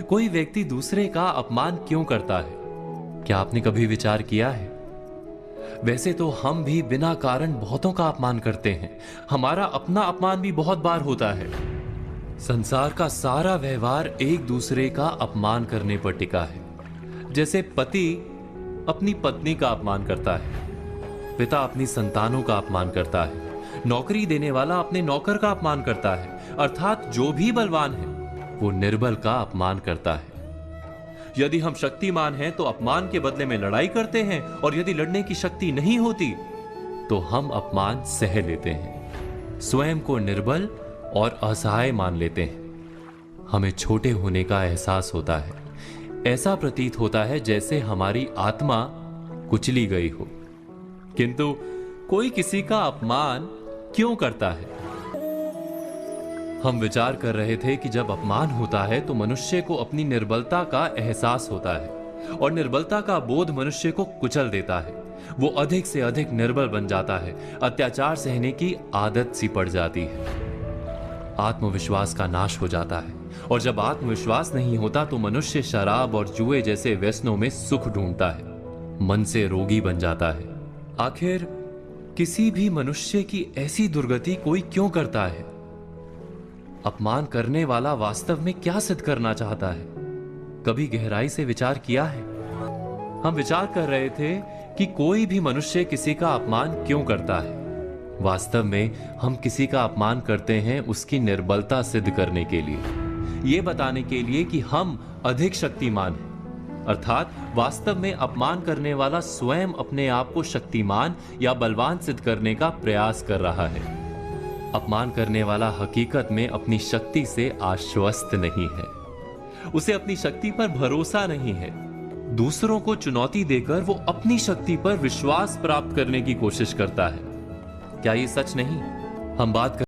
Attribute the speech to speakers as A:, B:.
A: कोई व्यक्ति दूसरे का अपमान क्यों करता है? क्या आपने कभी विचार किया है? वैसे तो हम भी बिना कारण बहुतों का अपमान करते हैं। हमारा अपना अपमान भी बहुत बार होता है। संसार का सारा व्यवहार एक दूसरे का अपमान करने पर टिका है। जैसे पति अपनी पत्नी का अपमान करता है, पिता अपनी संतानों का अपमान करता है, नौकरी देने वाला अपने नौकर का अपमान करता है, अर्थात जो भी बलवान है वो निर्बल का अपमान करता है। यदि हम शक्तिमान हैं तो अपमान के बदले में लड़ाई करते हैं, और यदि लड़ने की शक्ति नहीं होती तो हम अपमान सह लेते हैं, स्वयं को निर्बल और असहाय मान लेते हैं। हमें छोटे होने का एहसास होता है। ऐसा प्रतीत होता है जैसे हमारी आत्मा कुचली गई हो। किंतु कोई किसी का अपमान क्यों करता है? हम विचार कर रहे थे कि जब अपमान होता है तो मनुष्य को अपनी निर्बलता का एहसास होता है, और निर्बलता का बोध मनुष्य को कुचल देता है। वो अधिक से अधिक निर्बल बन जाता है, अत्याचार सहने की आदत सी पड़ जाती है, आत्मविश्वास का नाश हो जाता है। और जब आत्मविश्वास नहीं होता तो मनुष्य शराब और जुए जैसे व्यसनों में सुख ढूंढता है, मन से रोगी बन जाता है। आखिर किसी भी मनुष्य की ऐसी दुर्गति कोई क्यों करता है? अपमान करने वाला वास्तव में क्या सिद्ध करना चाहता है? कभी गहराई से विचार किया है? हम विचार कर रहे थे कि कोई भी मनुष्य किसी का अपमान क्यों करता है। वास्तव में हम किसी का अपमान करते हैं उसकी निर्बलता सिद्ध करने के लिए, यह बताने के लिए कि हम अधिक शक्तिमान हैं। अर्थात वास्तव में अपमान करने वाला स्वयं अपने आप को शक्तिमान या बलवान सिद्ध करने का प्रयास कर रहा है। अपमान करने वाला हकीकत में अपनी शक्ति से आश्वस्त नहीं है, उसे अपनी शक्ति पर भरोसा नहीं है। दूसरों को चुनौती देकर वो अपनी शक्ति पर विश्वास प्राप्त करने की कोशिश करता है। क्या ये सच नहीं? हम बात